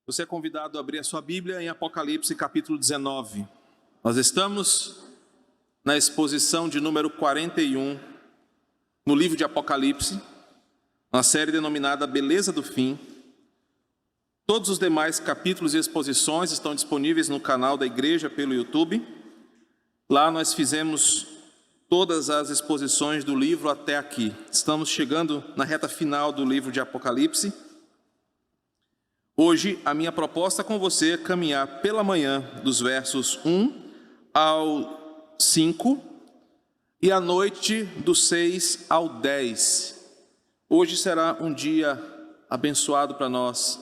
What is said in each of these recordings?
Você é convidado a abrir a sua Bíblia em Apocalipse capítulo 19. Nós estamos na exposição de número 41, no livro de Apocalipse, na série denominada Beleza do Fim. Todos os demais capítulos e exposições estão disponíveis no canal da igreja pelo YouTube. Lá nós fizemos todas as exposições do livro até aqui. Estamos chegando na reta final do livro de Apocalipse. Hoje, a minha proposta com você é caminhar pela manhã dos versos 1 ao 5 e à noite dos 6 ao 10. Hoje será um dia abençoado para nós,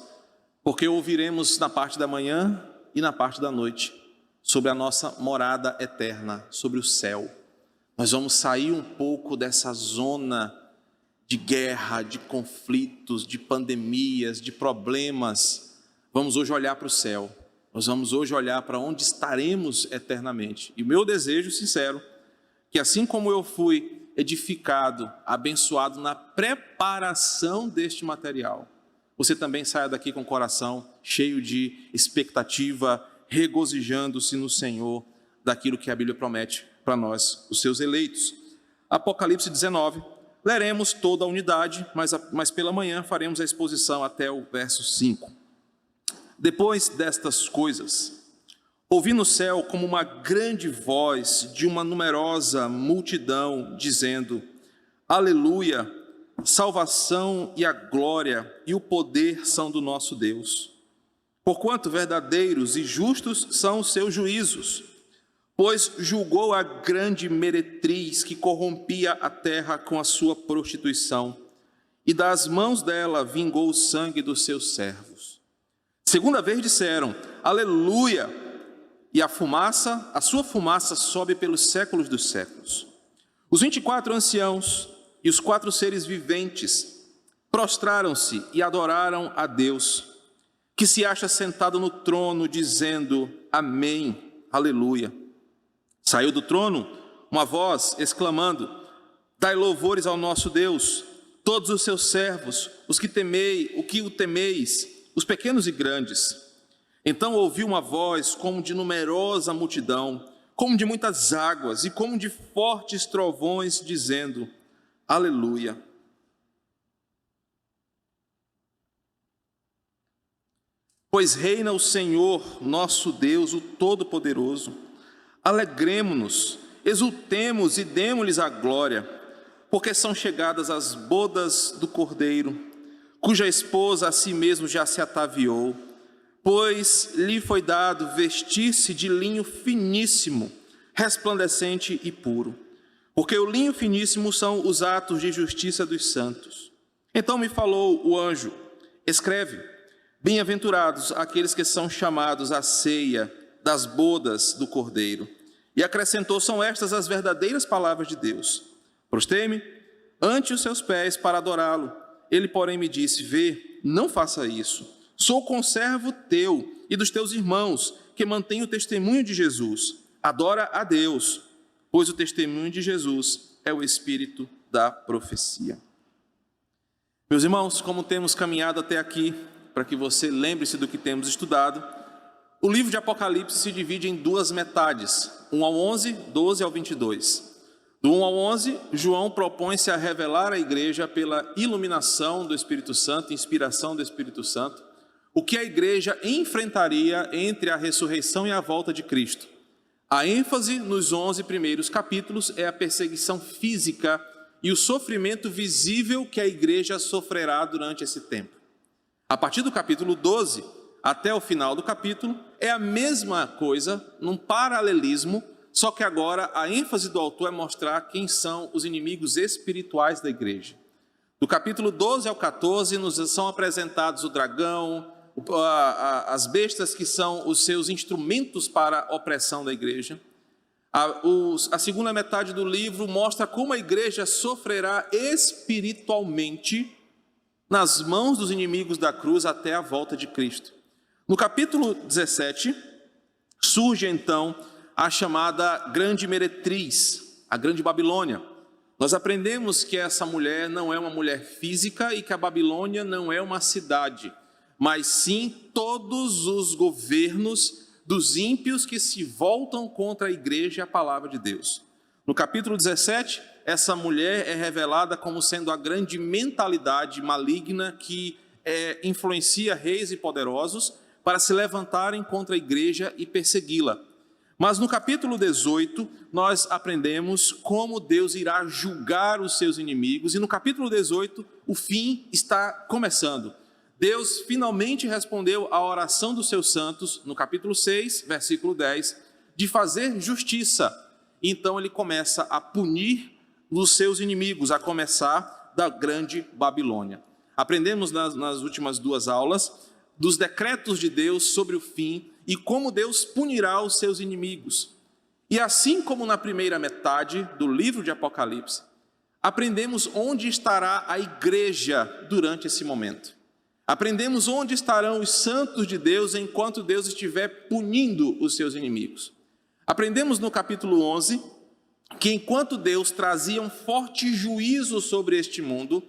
porque ouviremos na parte da manhã e na parte da noite sobre a nossa morada eterna, sobre o céu. Nós vamos sair um pouco dessa zona de guerra, de conflitos, de pandemias, de problemas. Vamos hoje olhar para o céu. Nós vamos hoje olhar para onde estaremos eternamente. E o meu desejo sincero, que assim como eu fui edificado, abençoado na preparação deste material, você também saia daqui com o coração cheio de expectativa, regozijando-se no Senhor, daquilo que a Bíblia promete para nós, os seus eleitos. Apocalipse 19. Leremos toda a unidade, mas pela manhã faremos a exposição até o verso 5. Depois destas coisas, ouvi no céu como uma grande voz de uma numerosa multidão, dizendo: Aleluia! Salvação e a glória e o poder são do nosso Deus. Porquanto verdadeiros e justos são os seus juízos, pois julgou a grande meretriz que corrompia a terra com a sua prostituição, e das mãos dela vingou o sangue dos seus servos. Segunda vez disseram: Aleluia! E a sua fumaça sobe pelos séculos dos séculos. Os 24 anciãos e os 4 seres viventes prostraram-se e adoraram a Deus, que se acha sentado no trono, dizendo: Amém, Aleluia. Saiu do trono uma voz exclamando: Dai louvores ao nosso Deus, todos os seus servos, o que o temeis, os pequenos e grandes. Então ouvi uma voz como de numerosa multidão, como de muitas águas e como de fortes trovões, dizendo: Aleluia. Pois reina o Senhor, nosso Deus, o Todo-Poderoso. Alegremo-nos, exultemos e demo-lhes a glória, porque são chegadas as bodas do Cordeiro, cuja esposa a si mesmo já se ataviou, pois lhe foi dado vestir-se de linho finíssimo, resplandecente e puro, porque o linho finíssimo são os atos de justiça dos santos. Então me falou o anjo: escreve, bem-aventurados aqueles que são chamados à ceia das bodas do Cordeiro. E acrescentou: são estas as verdadeiras palavras de Deus. Prostei-me ante os seus pés para adorá-lo. Ele, porém, me disse: vê, não faça isso. Sou conservo teu e dos teus irmãos, que mantêm o testemunho de Jesus. Adora a Deus, pois o testemunho de Jesus é o espírito da profecia. Meus irmãos, como temos caminhado até aqui, para que você lembre-se do que temos estudado, o livro de Apocalipse se divide em 2 metades, 1 ao 11, 12 ao 22. Do 1 ao 11, João propõe-se a revelar à igreja, pela iluminação do Espírito Santo, inspiração do Espírito Santo, o que a igreja enfrentaria entre a ressurreição e a volta de Cristo. A ênfase nos 11 primeiros capítulos é a perseguição física e o sofrimento visível que a igreja sofrerá durante esse tempo. A partir do capítulo 12, até o final do capítulo, é a mesma coisa, num paralelismo, só que agora a ênfase do autor é mostrar quem são os inimigos espirituais da igreja. Do capítulo 12 ao 14, nos são apresentados o dragão, as bestas que são os seus instrumentos para a opressão da igreja. A segunda metade do livro mostra como a igreja sofrerá espiritualmente nas mãos dos inimigos da cruz até a volta de Cristo. No capítulo 17, surge então a chamada grande meretriz, a grande Babilônia. Nós aprendemos que essa mulher não é uma mulher física e que a Babilônia não é uma cidade, mas sim todos os governos dos ímpios que se voltam contra a igreja e a palavra de Deus. No capítulo 17, essa mulher é revelada como sendo a grande mentalidade maligna que influencia reis e poderosos para se levantarem contra a igreja e persegui-la. Mas no capítulo 18, nós aprendemos como Deus irá julgar os seus inimigos, e no capítulo 18, o fim está começando. Deus finalmente respondeu à oração dos seus santos, no capítulo 6, versículo 10, de fazer justiça. Então ele começa a punir os seus inimigos, a começar da grande Babilônia. Aprendemos nas últimas duas aulas dos decretos de Deus sobre o fim e como Deus punirá os seus inimigos. E assim como na primeira metade do livro de Apocalipse, aprendemos onde estará a igreja durante esse momento. Aprendemos onde estarão os santos de Deus enquanto Deus estiver punindo os seus inimigos. Aprendemos no capítulo 11 que enquanto Deus trazia um forte juízo sobre este mundo,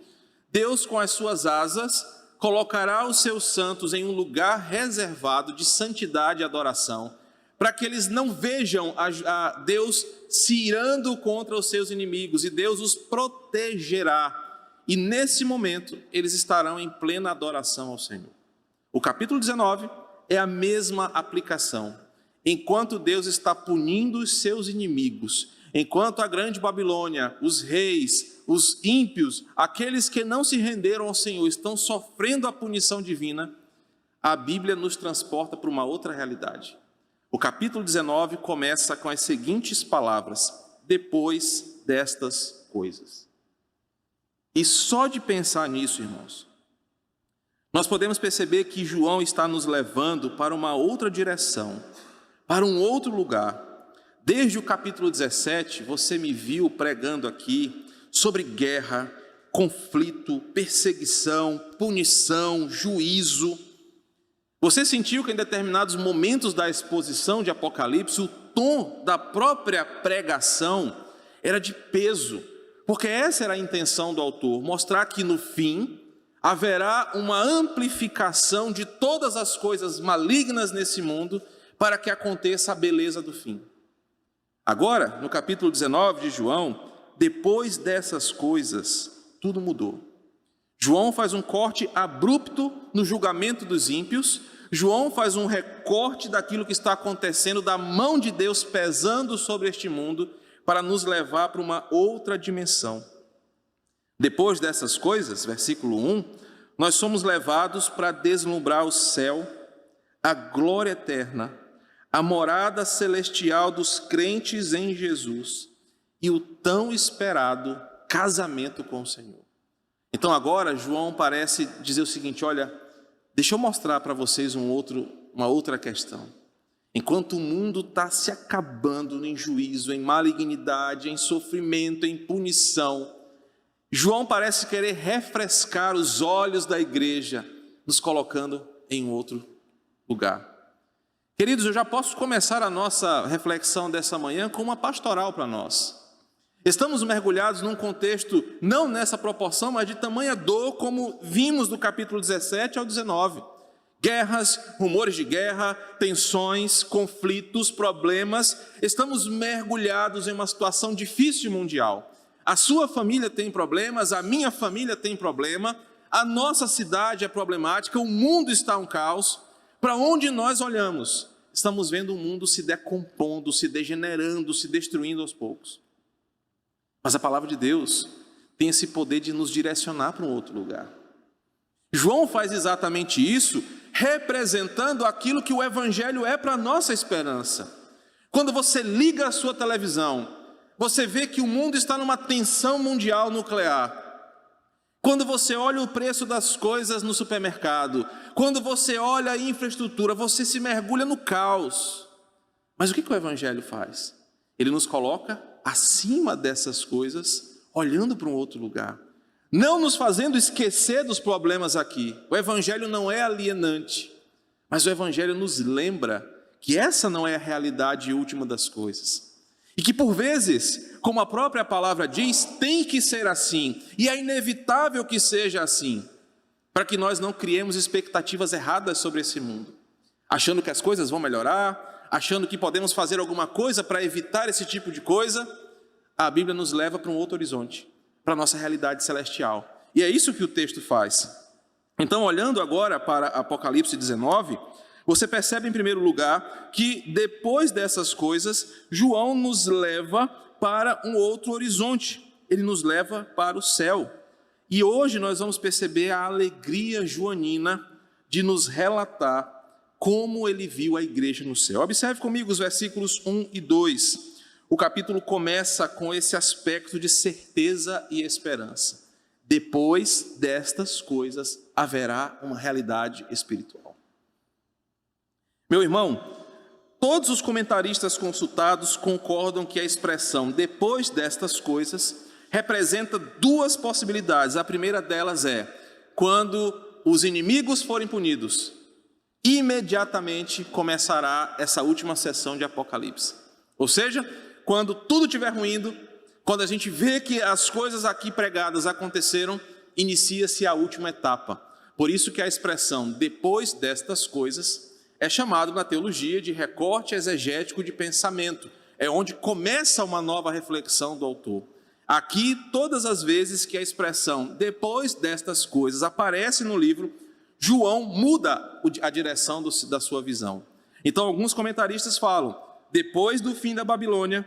Deus com as suas asas colocará os seus santos em um lugar reservado de santidade e adoração, para que eles não vejam a Deus se irando contra os seus inimigos, e Deus os protegerá. E nesse momento, eles estarão em plena adoração ao Senhor. O capítulo 19 é a mesma aplicação. Enquanto Deus está punindo os seus inimigos, enquanto a grande Babilônia, os reis, os ímpios, aqueles que não se renderam ao Senhor, estão sofrendo a punição divina, a Bíblia nos transporta para uma outra realidade. O capítulo 19 começa com as seguintes palavras: depois destas coisas. E só de pensar nisso, irmãos, nós podemos perceber que João está nos levando para uma outra direção, para um outro lugar. Desde o capítulo 17, você me viu pregando aqui sobre guerra, conflito, perseguição, punição, juízo. Você sentiu que em determinados momentos da exposição de Apocalipse, o tom da própria pregação era de peso, porque essa era a intenção do autor, mostrar que no fim haverá uma amplificação de todas as coisas malignas nesse mundo para que aconteça a beleza do fim. Agora, no capítulo 19 de João, depois dessas coisas, tudo mudou. João faz um corte abrupto no julgamento dos ímpios. João faz um recorte daquilo que está acontecendo, da mão de Deus pesando sobre este mundo, para nos levar para uma outra dimensão. Depois dessas coisas, versículo 1, nós somos levados para deslumbrar o céu, a glória eterna, a morada celestial dos crentes em Jesus e o tão esperado casamento com o Senhor. Então agora João parece dizer o seguinte: olha, deixa eu mostrar para vocês uma outra questão. Enquanto o mundo está se acabando em juízo, em malignidade, em sofrimento, em punição, João parece querer refrescar os olhos da igreja, nos colocando em outro lugar. Queridos, eu já posso começar a nossa reflexão dessa manhã com uma pastoral para nós. Estamos mergulhados num contexto, não nessa proporção, mas de tamanha dor, como vimos do capítulo 17 ao 19. Guerras, rumores de guerra, tensões, conflitos, problemas. Estamos mergulhados em uma situação difícil mundial. A sua família tem problemas, a minha família tem problema, a nossa cidade é problemática, o mundo está um caos. Para onde nós olhamos, estamos vendo o mundo se decompondo, se degenerando, se destruindo aos poucos. Mas a palavra de Deus tem esse poder de nos direcionar para um outro lugar. João faz exatamente isso, representando aquilo que o Evangelho é para a nossa esperança. Quando você liga a sua televisão, você vê que o mundo está numa tensão mundial nuclear. Quando você olha o preço das coisas no supermercado, quando você olha a infraestrutura, você se mergulha no caos. Mas o que o Evangelho faz? Ele nos coloca acima dessas coisas, olhando para um outro lugar. Não nos fazendo esquecer dos problemas aqui. O Evangelho não é alienante, mas o Evangelho nos lembra que essa não é a realidade última das coisas. E que por vezes, como a própria palavra diz, tem que ser assim, e é inevitável que seja assim. para que nós não criemos expectativas erradas sobre esse mundo, achando que as coisas vão melhorar, achando que podemos fazer alguma coisa para evitar esse tipo de coisa. A Bíblia nos leva para um outro horizonte, para a nossa realidade celestial. E é isso que o texto faz. Então, olhando agora para Apocalipse 19, você percebe em primeiro lugar que depois dessas coisas, João nos leva para um outro horizonte. Ele nos leva para o céu. E hoje nós vamos perceber a alegria joanina de nos relatar como ele viu a igreja no céu. Observe comigo os versículos 1 e 2. O capítulo começa com esse aspecto de certeza e esperança. Depois destas coisas haverá uma realidade espiritual. Meu irmão, todos os comentaristas consultados concordam que a expressão depois destas coisas representa duas possibilidades. A primeira delas é quando os inimigos forem punidos, imediatamente começará essa última sessão de Apocalipse. Ou seja, quando tudo estiver ruindo, quando a gente vê que as coisas aqui pregadas aconteceram, inicia-se a última etapa. Por isso que a expressão depois destas coisas é chamado na teologia de recorte exegético de pensamento. É onde começa uma nova reflexão do autor. Aqui, todas as vezes que a expressão depois destas coisas aparece no livro, João muda a direção da sua visão. Então, alguns comentaristas falam, depois do fim da Babilônia,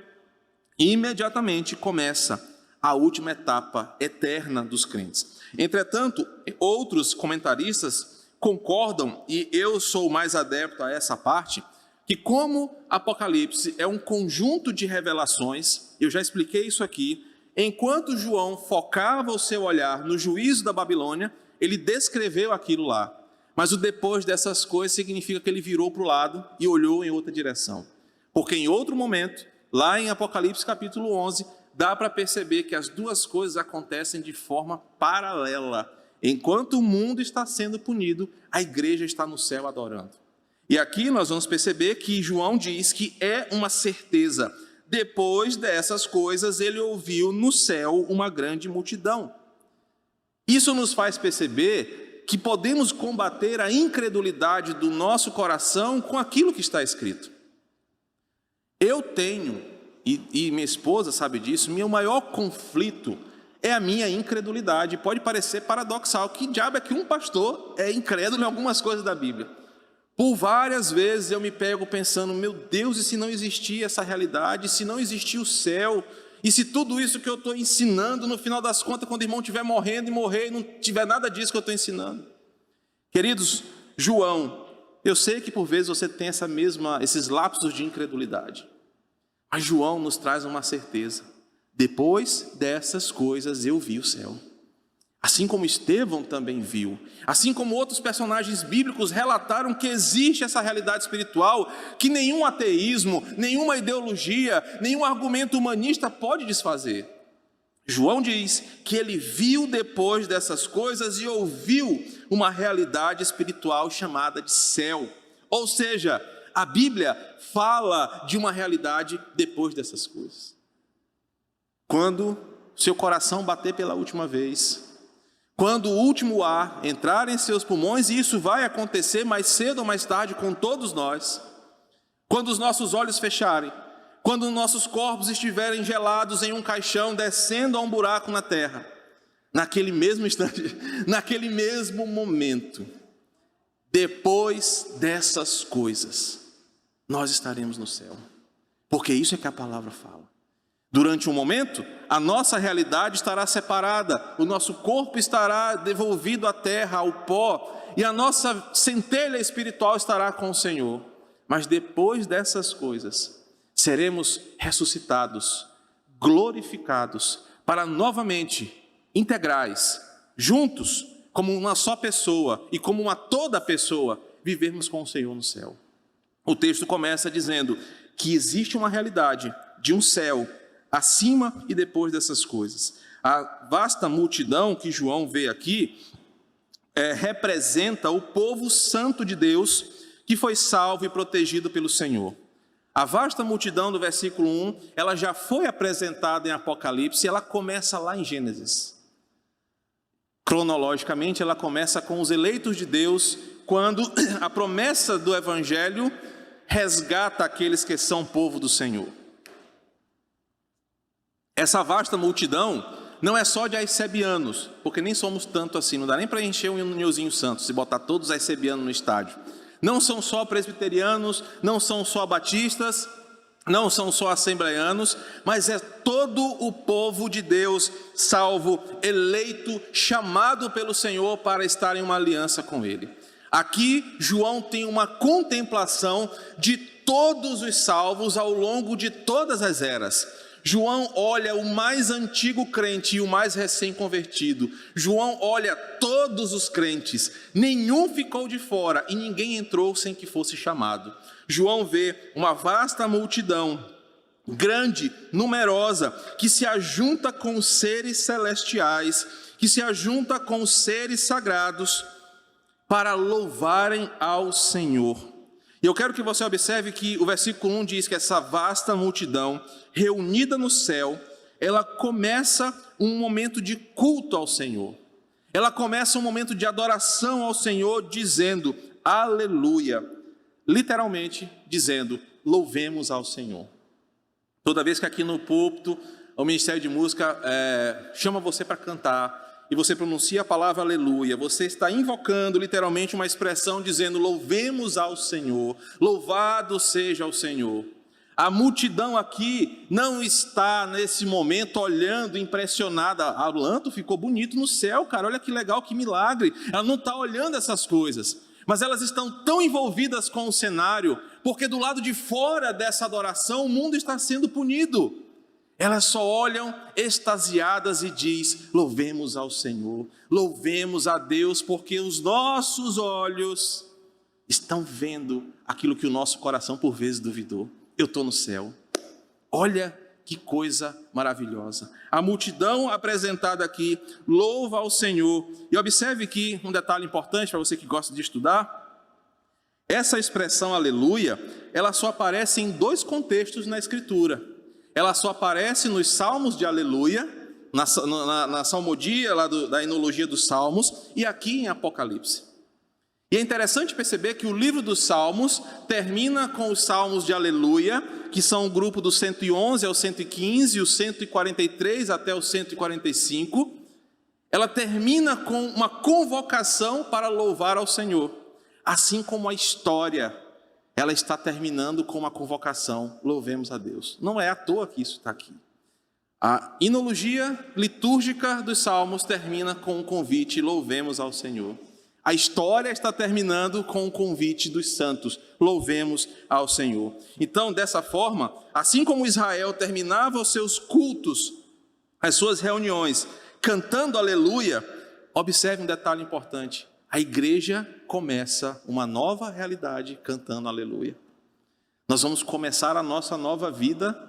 imediatamente começa a última etapa eterna dos crentes. Entretanto, outros comentaristas concordam, e eu sou mais adepto a essa parte, que como Apocalipse é um conjunto de revelações, eu já expliquei isso aqui, enquanto João focava o seu olhar no juízo da Babilônia, ele descreveu aquilo lá. Mas o depois dessas coisas significa que ele virou para o lado e olhou em outra direção. Porque em outro momento, lá em Apocalipse capítulo 11, dá para perceber que as duas coisas acontecem de forma paralela. Enquanto o mundo está sendo punido, a igreja está no céu adorando. E aqui nós vamos perceber que João diz que é uma certeza. Depois dessas coisas, ele ouviu no céu uma grande multidão. Isso nos faz perceber que podemos combater a incredulidade do nosso coração com aquilo que está escrito. Eu tenho, e minha esposa sabe disso, meu maior conflito é a minha incredulidade. Pode parecer paradoxal, que diabo é que um pastor é incrédulo em algumas coisas da Bíblia. Por várias vezes eu me pego pensando, meu Deus, e se não existir essa realidade, se não existir o céu, e se tudo isso que eu estou ensinando, no final das contas, quando o irmão estiver morrendo e morrer, não tiver nada disso que eu estou ensinando. Queridos, João, eu sei que por vezes você tem esses lapsos de incredulidade, mas João nos traz uma certeza. Depois dessas coisas eu vi o céu. Assim como Estevão também viu, assim como outros personagens bíblicos relataram que existe essa realidade espiritual, que nenhum ateísmo, nenhuma ideologia, nenhum argumento humanista pode desfazer. João diz que ele viu depois dessas coisas e ouviu uma realidade espiritual chamada de céu. Ou seja, a Bíblia fala de uma realidade depois dessas coisas. Quando seu coração bater pela última vez, quando o último ar entrar em seus pulmões, e isso vai acontecer mais cedo ou mais tarde com todos nós, quando os nossos olhos fecharem, quando nossos corpos estiverem gelados em um caixão, descendo a um buraco na terra, naquele mesmo instante, naquele mesmo momento, depois dessas coisas, nós estaremos no céu, porque isso é que a palavra fala. Durante um momento, a nossa realidade estará separada, o nosso corpo estará devolvido à terra, ao pó, e a nossa centelha espiritual estará com o Senhor. Mas depois dessas coisas, seremos ressuscitados, glorificados, para novamente, integrais, juntos, como uma só pessoa e como uma toda pessoa, vivermos com o Senhor no céu. O texto começa dizendo que existe uma realidade de um céu acima e depois dessas coisas. A vasta multidão que João vê aqui representa o povo santo de Deus que foi salvo e protegido pelo Senhor. A vasta multidão do versículo 1, ela já foi apresentada em Apocalipse, ela começa lá em Gênesis. Cronologicamente, ela começa com os eleitos de Deus, quando a promessa do Evangelho resgata aqueles que são povo do Senhor. Essa vasta multidão não é só de aicebianos, porque nem somos tanto assim, não dá nem para encher um Nilzinho Santos, se botar todos os aicebianos no estádio. Não são só presbiterianos, não são só batistas, não são só assembleianos, mas é todo o povo de Deus, salvo, eleito, chamado pelo Senhor para estar em uma aliança com Ele. Aqui, João tem uma contemplação de todos os salvos ao longo de todas as eras. João olha o mais antigo crente e o mais recém-convertido. João olha todos os crentes. Nenhum ficou de fora e ninguém entrou sem que fosse chamado. João vê uma vasta multidão, grande, numerosa, que se ajunta com os seres celestiais, que se ajunta com os seres sagrados para louvarem ao Senhor. E eu quero que você observe que o versículo 1 diz que essa vasta multidão reunida no céu, ela começa um momento de culto ao Senhor. Ela começa um momento de adoração ao Senhor, dizendo aleluia. Literalmente dizendo, louvemos ao Senhor. Toda vez que aqui no púlpito, o Ministério de Música chama você para cantar, e você pronuncia a palavra aleluia, você está invocando literalmente uma expressão dizendo, louvemos ao Senhor, louvado seja o Senhor. A multidão aqui não está nesse momento olhando impressionada, a Lanto ficou bonito no céu, cara, olha que legal, que milagre. Ela não está olhando essas coisas. Mas elas estão tão envolvidas com o cenário, porque do lado de fora dessa adoração, o mundo está sendo punido. Elas só olham extasiadas e diz, louvemos ao Senhor, louvemos a Deus, porque os nossos olhos estão vendo aquilo que o nosso coração por vezes duvidou. Eu estou no céu. Olha que coisa maravilhosa. A multidão apresentada aqui louva ao Senhor. E observe aqui um detalhe importante para você que gosta de estudar. Essa expressão aleluia, ela só aparece em dois contextos na Escritura. Ela só aparece nos salmos de aleluia, na salmodia lá da enologia dos salmos, e aqui em Apocalipse. E é interessante perceber que o livro dos Salmos termina com os salmos de aleluia, que são o grupo do 111 ao 115, o 143 até o 145. Ela termina com uma convocação para louvar ao Senhor. Assim como a história, ela está terminando com uma convocação, louvemos a Deus. Não é à toa que isso está aqui. A enologia litúrgica dos Salmos termina com um convite, louvemos ao Senhor. A história está terminando com o convite dos santos, louvemos ao Senhor. Então, dessa forma, assim como Israel terminava os seus cultos, as suas reuniões, cantando aleluia, observe um detalhe importante. A igreja começa uma nova realidade cantando aleluia. Nós vamos começar a nossa nova vida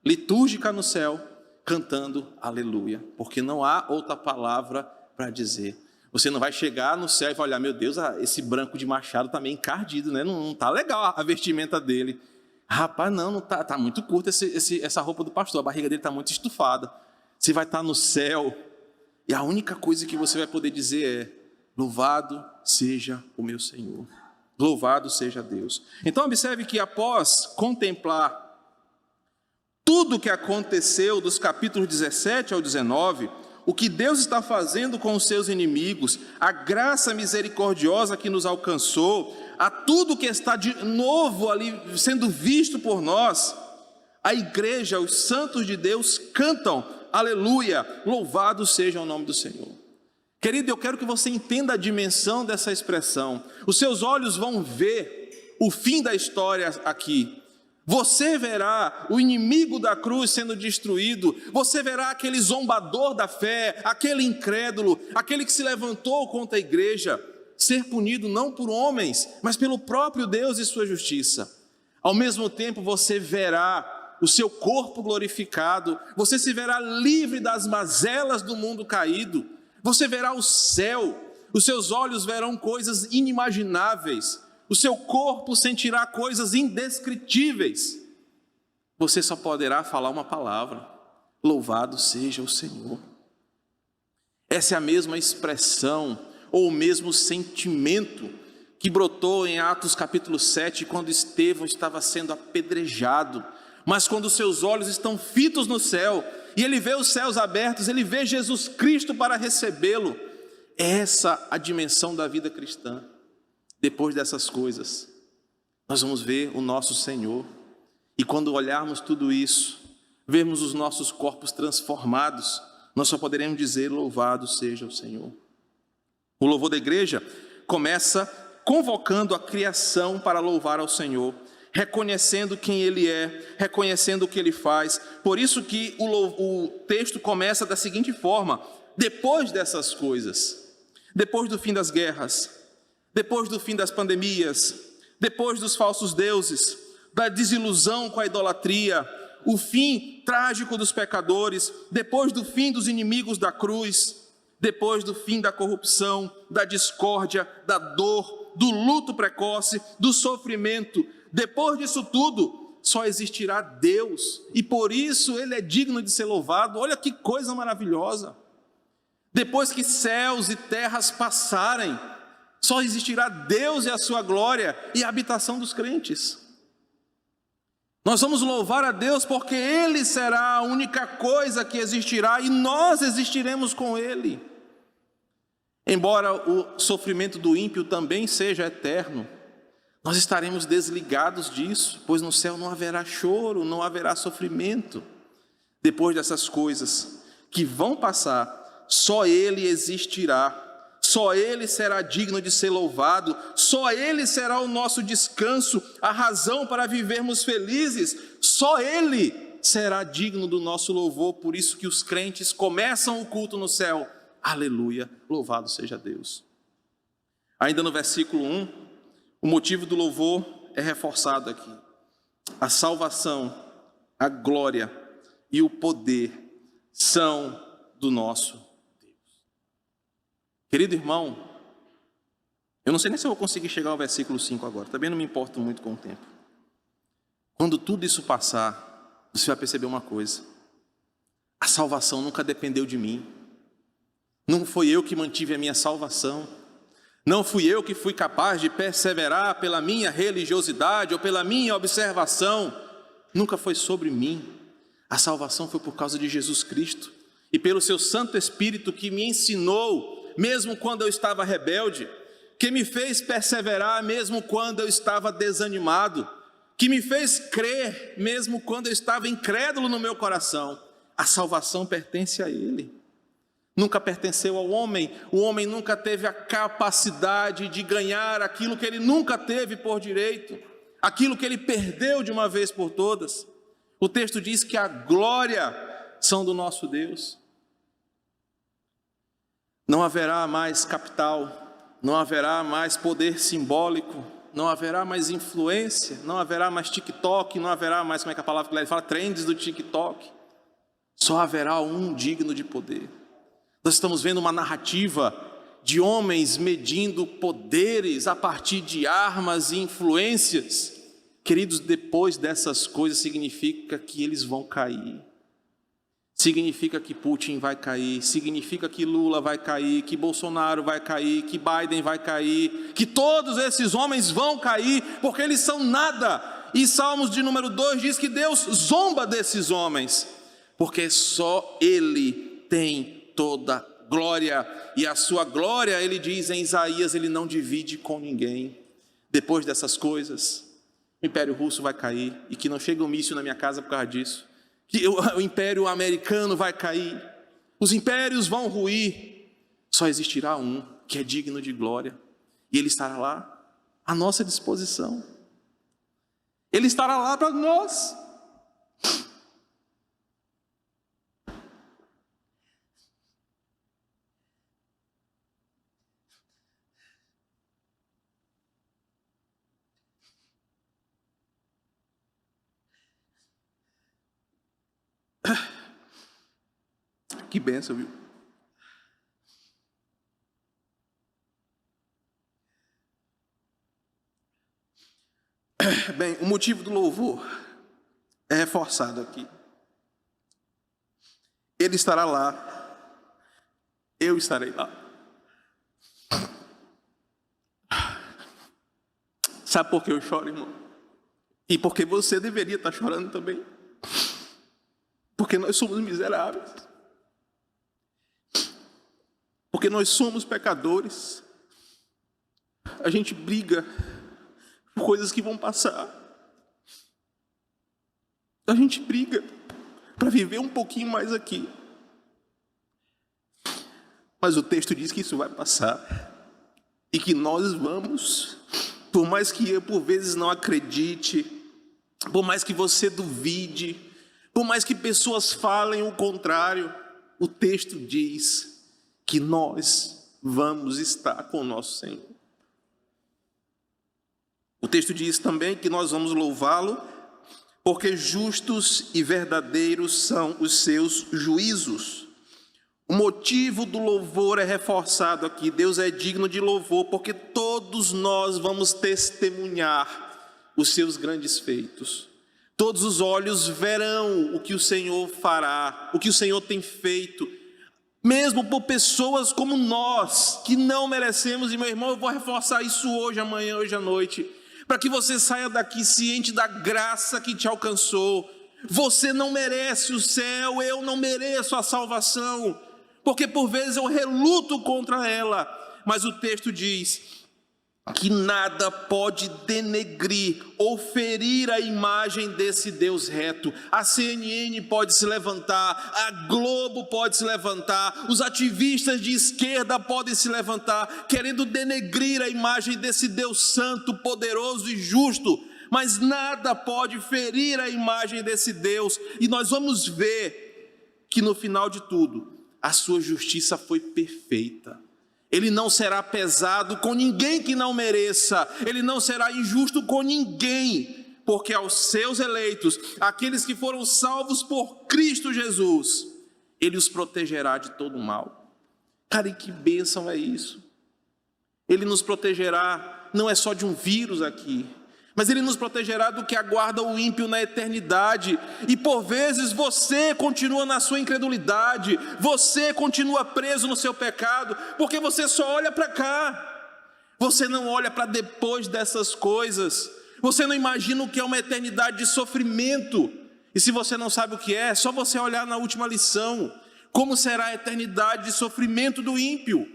litúrgica no céu, cantando aleluia, porque não há outra palavra para dizer. Você não vai chegar no céu e vai olhar, meu Deus, esse branco de machado está meio encardido, né? Não está legal a vestimenta dele. Rapaz, não está muito curta essa roupa do pastor, a barriga dele está muito estufada. Você vai estar no céu e a única coisa que você vai poder dizer é, louvado seja o meu Senhor, louvado seja Deus. Então observe que após contemplar tudo o que aconteceu dos capítulos 17 ao 19, o que Deus está fazendo com os seus inimigos, a graça misericordiosa que nos alcançou, a tudo que está de novo ali sendo visto por nós, a igreja, os santos de Deus cantam, aleluia, louvado seja o nome do Senhor. Querido, eu quero que você entenda a dimensão dessa expressão. Os seus olhos vão ver o fim da história aqui. Você verá o inimigo da cruz sendo destruído, você verá aquele zombador da fé, aquele incrédulo, aquele que se levantou contra a igreja, ser punido não por homens, mas pelo próprio Deus e sua justiça. Ao mesmo tempo você verá o seu corpo glorificado, você se verá livre das mazelas do mundo caído, você verá o céu, os seus olhos verão coisas inimagináveis, o seu corpo sentirá coisas indescritíveis. Você só poderá falar uma palavra, louvado seja o Senhor. Essa é a mesma expressão, ou o mesmo sentimento que brotou em Atos capítulo 7, quando Estevão estava sendo apedrejado. Mas quando seus olhos estão fitos no céu, e ele vê os céus abertos, ele vê Jesus Cristo para recebê-lo. Essa a dimensão da vida cristã. Depois dessas coisas, nós vamos ver o nosso Senhor. E quando olharmos tudo isso, vermos os nossos corpos transformados, nós só poderemos dizer: louvado seja o Senhor. O louvor da igreja começa convocando a criação para louvar ao Senhor, reconhecendo quem Ele é, reconhecendo o que Ele faz. Por isso que o texto começa da seguinte forma: depois dessas coisas, depois do fim das guerras, depois do fim das pandemias, depois dos falsos deuses, da desilusão com a idolatria, o fim trágico dos pecadores, depois do fim dos inimigos da cruz, depois do fim da corrupção, da discórdia, da dor, do luto precoce, do sofrimento, depois disso tudo, só existirá Deus, e por isso Ele é digno de ser louvado. Olha que coisa maravilhosa! Depois que céus e terras passarem, só existirá Deus e a sua glória e a habitação dos crentes. Nós vamos louvar a Deus porque Ele será a única coisa que existirá e nós existiremos com Ele. Embora o sofrimento do ímpio também seja eterno, nós estaremos desligados disso, pois no céu não haverá choro, não haverá sofrimento. Depois dessas coisas que vão passar, só Ele existirá. Só Ele será digno de ser louvado, só Ele será o nosso descanso, a razão para vivermos felizes, só Ele será digno do nosso louvor. Por isso que os crentes começam o culto no céu: aleluia, louvado seja Deus. Ainda no versículo 1, o motivo do louvor é reforçado aqui: a salvação, a glória e o poder são do nosso. Querido irmão, eu não sei nem se eu vou conseguir chegar ao versículo 5 agora, também não me importo muito com o tempo. Quando tudo isso passar, você vai perceber uma coisa: a salvação nunca dependeu de mim, não foi eu que mantive a minha salvação, não fui eu que fui capaz de perseverar pela minha religiosidade ou pela minha observação, nunca foi sobre mim. A salvação foi por causa de Jesus Cristo e pelo seu Santo Espírito, que me ensinou mesmo quando eu estava rebelde, que me fez perseverar mesmo quando eu estava desanimado, que me fez crer mesmo quando eu estava incrédulo no meu coração. A salvação pertence a Ele, nunca pertenceu ao homem. O homem nunca teve a capacidade de ganhar aquilo que ele nunca teve por direito, aquilo que ele perdeu de uma vez por todas. O texto diz que a glória são do nosso Deus. Não haverá mais capital, não haverá mais poder simbólico, não haverá mais influência, não haverá mais TikTok, não haverá mais, como é que a palavra que ele fala, trends do TikTok. Só haverá um digno de poder. Nós estamos vendo uma narrativa de homens medindo poderes a partir de armas e influências. Queridos, depois dessas coisas significa que eles vão cair. Significa que Putin vai cair, significa que Lula vai cair, que Bolsonaro vai cair, que Biden vai cair, que todos esses homens vão cair, porque eles são nada. E Salmos de número 2 diz que Deus zomba desses homens, porque só Ele tem toda glória, e a sua glória, ele diz em Isaías, Ele não divide com ninguém. Depois dessas coisas, o Império Russo vai cair, e que não chega um míssil na minha casa por causa disso. Que o Império Americano vai cair, os impérios vão ruir, só existirá um que é digno de glória, e Ele estará lá à nossa disposição, Ele estará lá para nós. Que bênção, viu? Bem, o motivo do louvor é reforçado aqui. Ele estará lá, eu estarei lá. Sabe por que eu choro, irmão? E porque você deveria estar chorando também. Porque nós somos miseráveis. Porque nós somos pecadores. A gente briga por coisas que vão passar. A gente briga para viver um pouquinho mais aqui. Mas o texto diz que isso vai passar. E que nós vamos, por mais que eu por vezes não acredite, por mais que você duvide, por mais que pessoas falem o contrário, o texto diz que nós vamos estar com o nosso Senhor. O texto diz também que nós vamos louvá-lo, porque justos e verdadeiros são os seus juízos. O motivo do louvor é reforçado aqui. Deus é digno de louvor, porque todos nós vamos testemunhar os seus grandes feitos. Todos os olhos verão o que o Senhor fará, o que o Senhor tem feito, mesmo por pessoas como nós, que não merecemos. E meu irmão, eu vou reforçar isso hoje, amanhã, hoje à noite, para que você saia daqui ciente da graça que te alcançou. Você não merece o céu, eu não mereço a salvação, porque por vezes eu reluto contra ela, mas o texto diz que nada pode denegrir ou ferir a imagem desse Deus reto. A CNN pode se levantar, a Globo pode se levantar, os ativistas de esquerda podem se levantar, querendo denegrir a imagem desse Deus santo, poderoso e justo, mas nada pode ferir a imagem desse Deus. E nós vamos ver que no final de tudo, a sua justiça foi perfeita. Ele não será pesado com ninguém que não mereça. Ele não será injusto com ninguém, porque aos seus eleitos, aqueles que foram salvos por Cristo Jesus, Ele os protegerá de todo mal. Cara, e que bênção é isso? Ele nos protegerá, não é só de um vírus aqui, mas Ele nos protegerá do que aguarda o ímpio na eternidade. E por vezes você continua na sua incredulidade, você continua preso no seu pecado, porque você só olha para cá, você não olha para depois dessas coisas, você não imagina o que é uma eternidade de sofrimento. E se você não sabe o que é só você olhar na última lição, como será a eternidade de sofrimento do ímpio.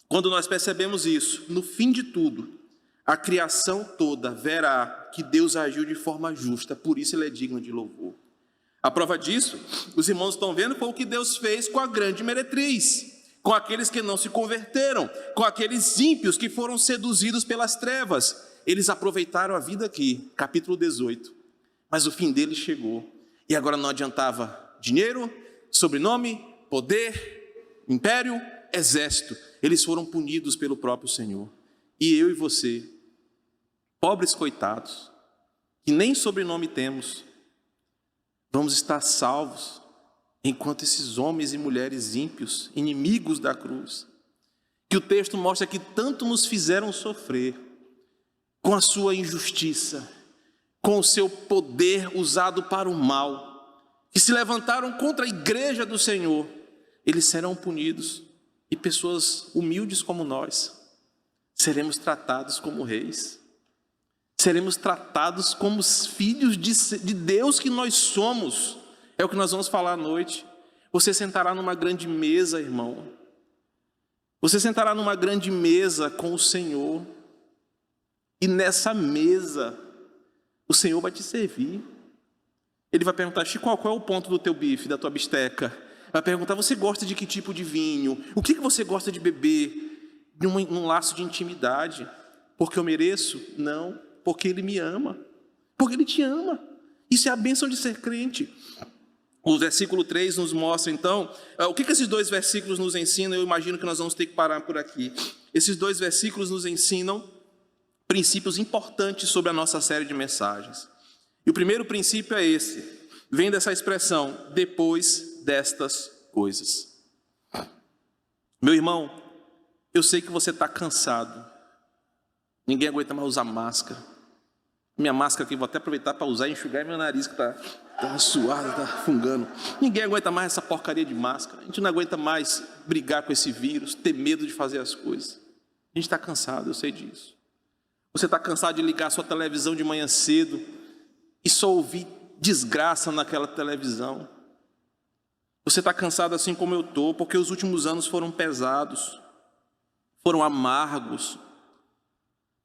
Quando nós percebemos isso, no fim de tudo, a criação toda verá que Deus agiu de forma justa, por isso Ele é digno de louvor. A prova disso, os irmãos estão vendo, foi o que Deus fez com a grande meretriz, com aqueles que não se converteram, com aqueles ímpios que foram seduzidos pelas trevas. Eles aproveitaram a vida aqui, capítulo 18, mas o fim deles chegou, e agora não adiantava dinheiro, sobrenome, poder, império, exército. Eles foram punidos pelo próprio Senhor. E eu e você, pobres coitados, que nem sobrenome temos, vamos estar salvos, enquanto esses homens e mulheres ímpios, inimigos da cruz, que o texto mostra que tanto nos fizeram sofrer, com a sua injustiça, com o seu poder usado para o mal, que se levantaram contra a igreja do Senhor, eles serão punidos, e pessoas humildes como nós, seremos tratados como reis, seremos tratados como os filhos de Deus que nós somos. É o que nós vamos falar à noite. Você sentará numa grande mesa, irmão. Você sentará numa grande mesa com o Senhor, e nessa mesa, o Senhor vai te servir. Ele vai perguntar: Chico, qual é o ponto do teu bife, da tua bisteca? Vai perguntar: você gosta de que tipo de vinho? O que você gosta de beber? Num laço de intimidade. Porque eu mereço? Não, porque Ele me ama, porque Ele te ama. Isso é a bênção de ser crente. O versículo 3 nos mostra então, o que esses dois versículos nos ensinam. Eu imagino que nós vamos ter que parar por aqui. Esses dois versículos nos ensinam princípios importantes sobre a nossa série de mensagens. E o primeiro princípio é esse, vem dessa expressão: depois destas coisas. Meu irmão, eu sei que você está cansado, ninguém aguenta mais usar máscara, Minha máscara aqui, vou até aproveitar para usar e enxugar meu nariz que está suado, está fungando. Ninguém aguenta mais essa porcaria de máscara. A gente não aguenta mais brigar com esse vírus, ter medo de fazer as coisas. A gente está cansado, eu sei disso. Você está cansado de ligar a sua televisão de manhã cedo e só ouvir desgraça naquela televisão. Você está cansado assim como eu estou, porque os últimos anos foram pesados, foram amargos.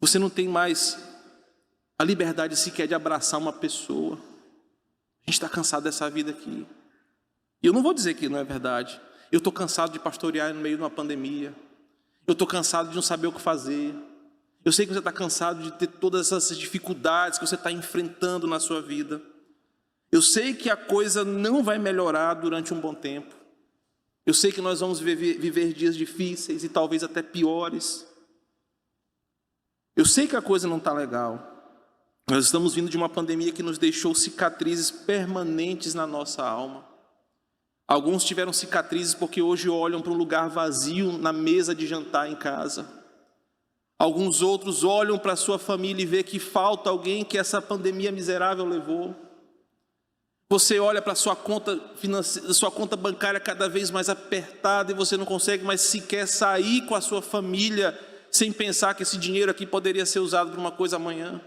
Você não tem mais a liberdade sequer de abraçar uma pessoa. A gente está cansado dessa vida aqui. E eu não vou dizer que não é verdade. Eu estou cansado de pastorear no meio de uma pandemia. Eu estou cansado de não saber o que fazer. Eu sei que você está cansado de ter todas essas dificuldades que você está enfrentando na sua vida. Eu sei que a coisa não vai melhorar durante um bom tempo. Eu sei que nós vamos viver dias difíceis e talvez até piores. Eu sei que a coisa não está legal. Nós estamos vindo de uma pandemia que nos deixou cicatrizes permanentes na nossa alma. Alguns tiveram cicatrizes porque hoje olham para um lugar vazio na mesa de jantar em casa. Alguns outros olham para a sua família e vê que falta alguém que essa pandemia miserável levou. Você olha para a sua conta financeira, sua conta bancária cada vez mais apertada e você não consegue mais sequer sair com a sua família sem pensar que esse dinheiro aqui poderia ser usado para uma coisa amanhã.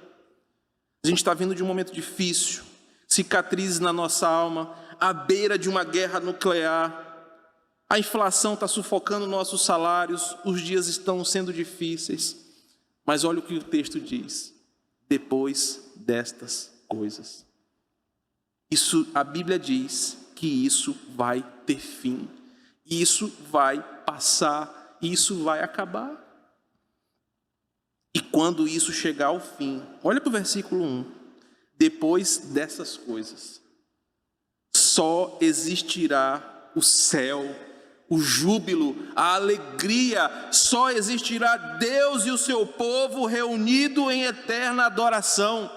A gente está vindo de um momento difícil, cicatrizes na nossa alma, à beira de uma guerra nuclear. A inflação está sufocando nossos salários, os dias estão sendo difíceis. Mas olha o que o texto diz: depois destas coisas. A Bíblia diz que isso vai ter fim, isso vai passar, isso vai acabar. E quando isso chegar ao fim, olha para o versículo 1, depois dessas coisas, só existirá o céu, o júbilo, a alegria, só existirá Deus e o seu povo reunido em eterna adoração.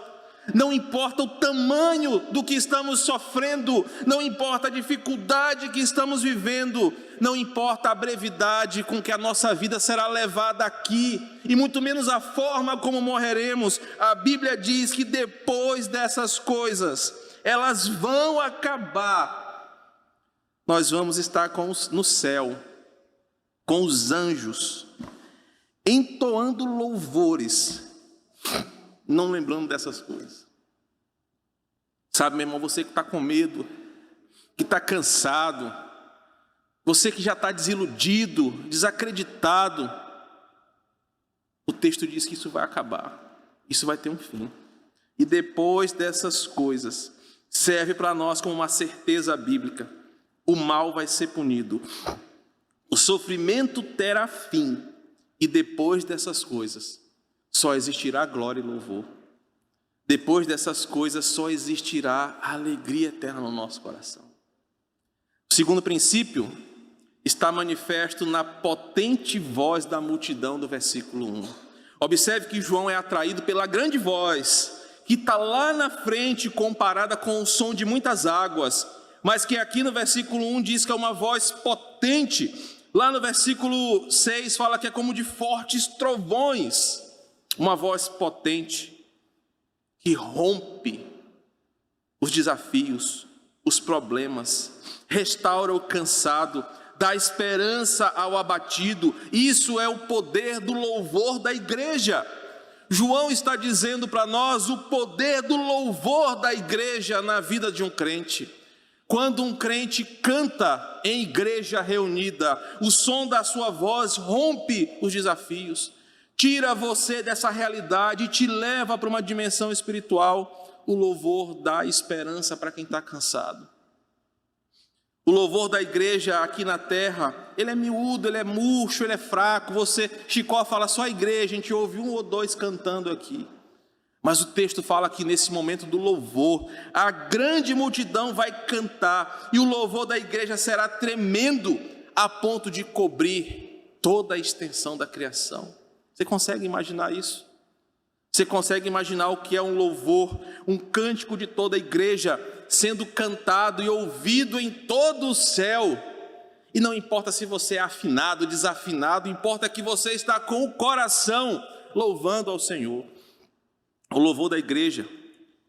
Não importa o tamanho do que estamos sofrendo, não importa a dificuldade que estamos vivendo, não importa a brevidade com que a nossa vida será levada aqui, e muito menos a forma como morreremos. A Bíblia diz que depois dessas coisas, elas vão acabar. Nós vamos estar no céu, com os anjos, entoando louvores, não lembrando dessas coisas. Sabe, meu irmão, você que está com medo, que está cansado, você que já está desiludido, desacreditado, o texto diz que isso vai acabar, isso vai ter um fim. E depois dessas coisas, serve para nós como uma certeza bíblica: o mal vai ser punido, o sofrimento terá fim, e depois dessas coisas, só existirá glória e louvor. Depois dessas coisas, só existirá a alegria eterna no nosso coração. O segundo princípio está manifesto na potente voz da multidão do versículo 1. Observe que João é atraído pela grande voz, que está lá na frente comparada com o som de muitas águas, mas que aqui no versículo 1 diz que é uma voz potente. Lá no versículo 6 fala que é como de fortes trovões. Uma voz potente que rompe os desafios, os problemas, restaura o cansado, dá esperança ao abatido. Isso é o poder do louvor da igreja. João está dizendo para nós o poder do louvor da igreja na vida de um crente. Quando um crente canta em igreja reunida, o som da sua voz rompe os desafios, tira você dessa realidade e te leva para uma dimensão espiritual. O louvor dá esperança para quem está cansado. O louvor da igreja aqui na terra, ele é miúdo, ele é murcho, ele é fraco. Chicó fala só a igreja, a gente ouve um ou dois cantando aqui. Mas o texto fala que nesse momento do louvor, a grande multidão vai cantar, e o louvor da igreja será tremendo a ponto de cobrir toda a extensão da criação. Você consegue imaginar isso? Você consegue imaginar o que é um louvor, um cântico de toda a igreja sendo cantado e ouvido em todo o céu? E não importa se você é afinado, desafinado, importa que você está com o coração louvando ao Senhor. O louvor da igreja,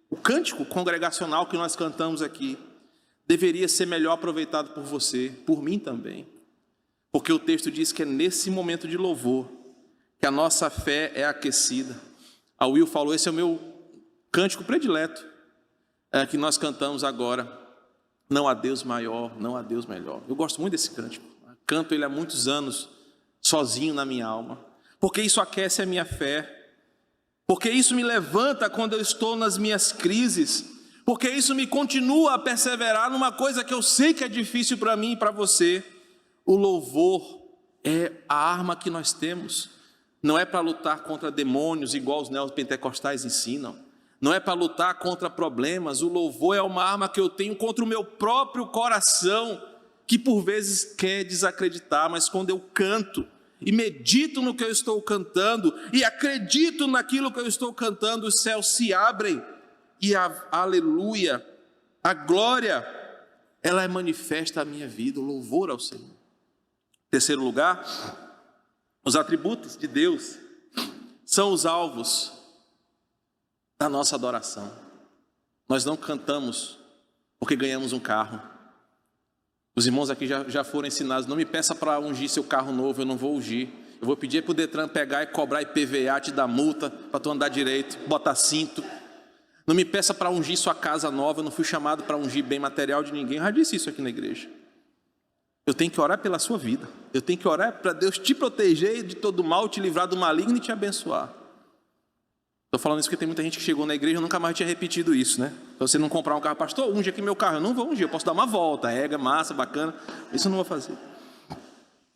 o cântico congregacional que nós cantamos aqui, deveria ser melhor aproveitado por você, por mim também. Porque o texto diz que é nesse momento de louvor que a nossa fé é aquecida. A Will falou, esse é o meu cântico predileto, que nós cantamos agora. Não há Deus maior, não há Deus melhor. Eu gosto muito desse cântico. Canto ele há muitos anos, sozinho na minha alma. Porque isso aquece a minha fé. Porque isso me levanta quando eu estou nas minhas crises. Porque isso me continua a perseverar numa coisa que eu sei que é difícil para mim e para você. O louvor é a arma que nós temos. Não é para lutar contra demônios, igual os neopentecostais ensinam. Não é para lutar contra problemas. O louvor é uma arma que eu tenho contra o meu próprio coração, que por vezes quer desacreditar, mas quando eu canto e medito no que eu estou cantando e acredito naquilo que eu estou cantando, os céus se abrem e a aleluia, a glória, ela é manifesta a minha vida, o louvor ao Senhor. Terceiro lugar, os atributos de Deus são os alvos da nossa adoração. Nós não cantamos porque ganhamos um carro. Os irmãos aqui já foram ensinados, não me peça para ungir seu carro novo, eu não vou ungir. Eu vou pedir para o Detran pegar e cobrar IPVA, te dar multa para tu andar direito, botar cinto. Não me peça para ungir sua casa nova, eu não fui chamado para ungir bem material de ninguém. Eu já disse isso aqui na igreja. Eu tenho que orar pela sua vida. Eu tenho que orar para Deus te proteger de todo mal, te livrar do maligno e te abençoar. Estou falando isso porque tem muita gente que chegou na igreja e nunca mais tinha repetido isso, né? Então você não comprar um carro, pastor, unge aqui meu carro. Eu não vou ungir, eu posso dar uma volta, massa, bacana. Isso eu não vou fazer.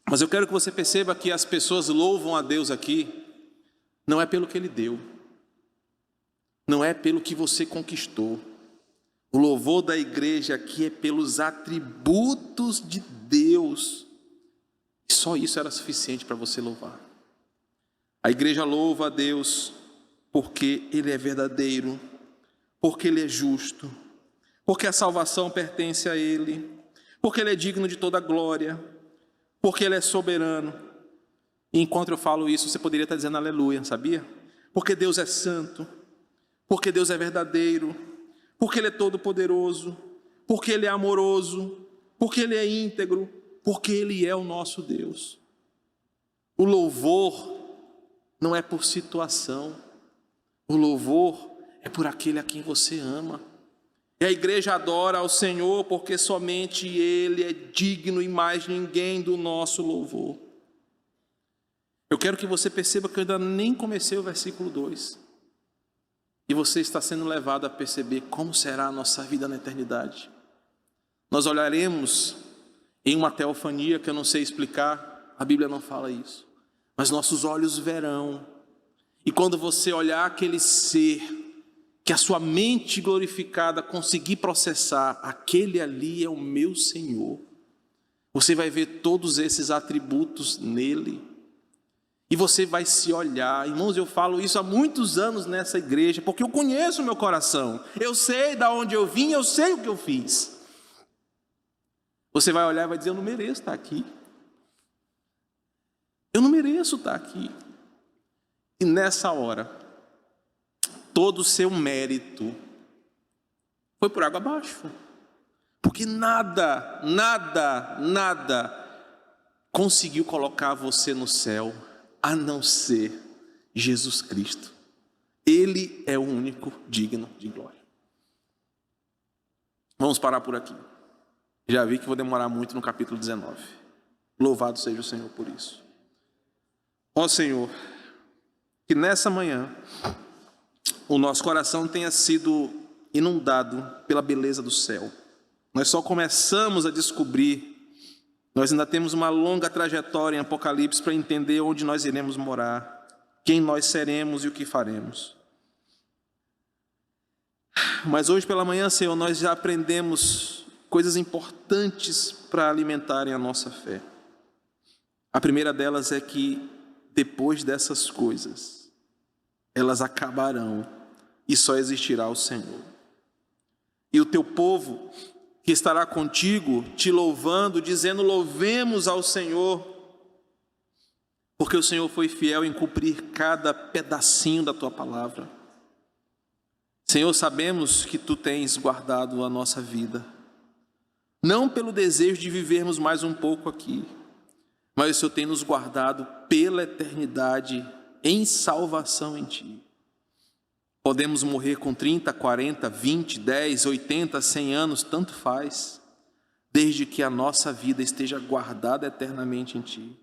Mas eu quero que você perceba que as pessoas louvam a Deus aqui, não é pelo que Ele deu. Não é pelo que você conquistou. O louvor da igreja aqui é pelos atributos de Deus. E só isso era suficiente para você louvar. A igreja louva a Deus porque Ele é verdadeiro, porque Ele é justo, porque a salvação pertence a Ele, porque Ele é digno de toda glória, porque Ele é soberano. E enquanto eu falo isso, você poderia estar dizendo aleluia, sabia? Porque Deus é santo, porque Deus é verdadeiro, porque Ele é todo-poderoso, porque Ele é amoroso, porque Ele é íntegro, porque Ele é o nosso Deus. O louvor não é por situação, o louvor é por aquele a quem você ama. E a igreja adora ao Senhor porque somente Ele é digno e mais ninguém do nosso louvor. Eu quero que você perceba que eu ainda nem comecei o versículo 2. E você está sendo levado a perceber como será a nossa vida na eternidade. Nós olharemos em uma teofania que eu não sei explicar, a Bíblia não fala isso. Mas nossos olhos verão. E quando você olhar aquele ser, que a sua mente glorificada conseguir processar, aquele ali é o meu Senhor. Você vai ver todos esses atributos nele. E você vai se olhar. Irmãos, eu falo isso há muitos anos nessa igreja, porque eu conheço o meu coração. Eu sei de onde eu vim, eu sei o que eu fiz. Você vai olhar e vai dizer, eu não mereço estar aqui. Eu não mereço estar aqui. E nessa hora, todo o seu mérito foi por água abaixo. Porque nada conseguiu colocar você no céu, a não ser Jesus Cristo. Ele é o único digno de glória. Vamos parar por aqui. Já vi que vou demorar muito no capítulo 19. Louvado seja o Senhor por isso. Ó Senhor, que nessa manhã o nosso coração tenha sido inundado pela beleza do céu. Nós só começamos a descobrir, nós ainda temos uma longa trajetória em Apocalipse para entender onde nós iremos morar, quem nós seremos e o que faremos. Mas hoje pela manhã, Senhor, nós já aprendemos coisas importantes para alimentarem a nossa fé. A primeira delas é que depois dessas coisas, elas acabarão e só existirá o Senhor. E o teu povo que estará contigo, te louvando, dizendo, louvemos ao Senhor, porque o Senhor foi fiel em cumprir cada pedacinho da tua palavra. Senhor, sabemos que Tu tens guardado a nossa vida, não pelo desejo de vivermos mais um pouco aqui, mas o Senhor tem nos guardado pela eternidade em salvação em Ti. Podemos morrer com 30, 40, 20, 10, 80, 100 anos, tanto faz, desde que a nossa vida esteja guardada eternamente em Ti.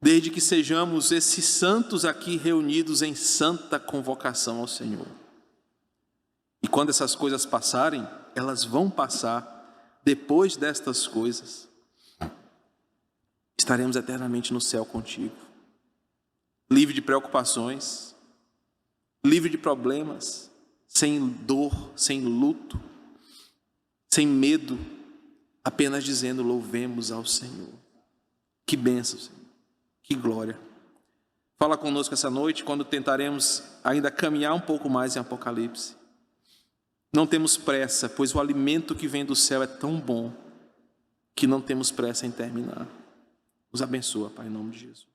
Desde que sejamos esses santos aqui reunidos em santa convocação ao Senhor. E quando essas coisas passarem, elas vão passar, depois destas coisas, estaremos eternamente no céu contigo, livre de preocupações, livre de problemas, sem dor, sem luto, sem medo, apenas dizendo: louvemos ao Senhor. Que bênção, Senhor, que glória. Fala conosco essa noite, quando tentaremos ainda caminhar um pouco mais em Apocalipse. Não temos pressa, pois o alimento que vem do céu é tão bom que não temos pressa em terminar. Nos abençoa, Pai, em nome de Jesus.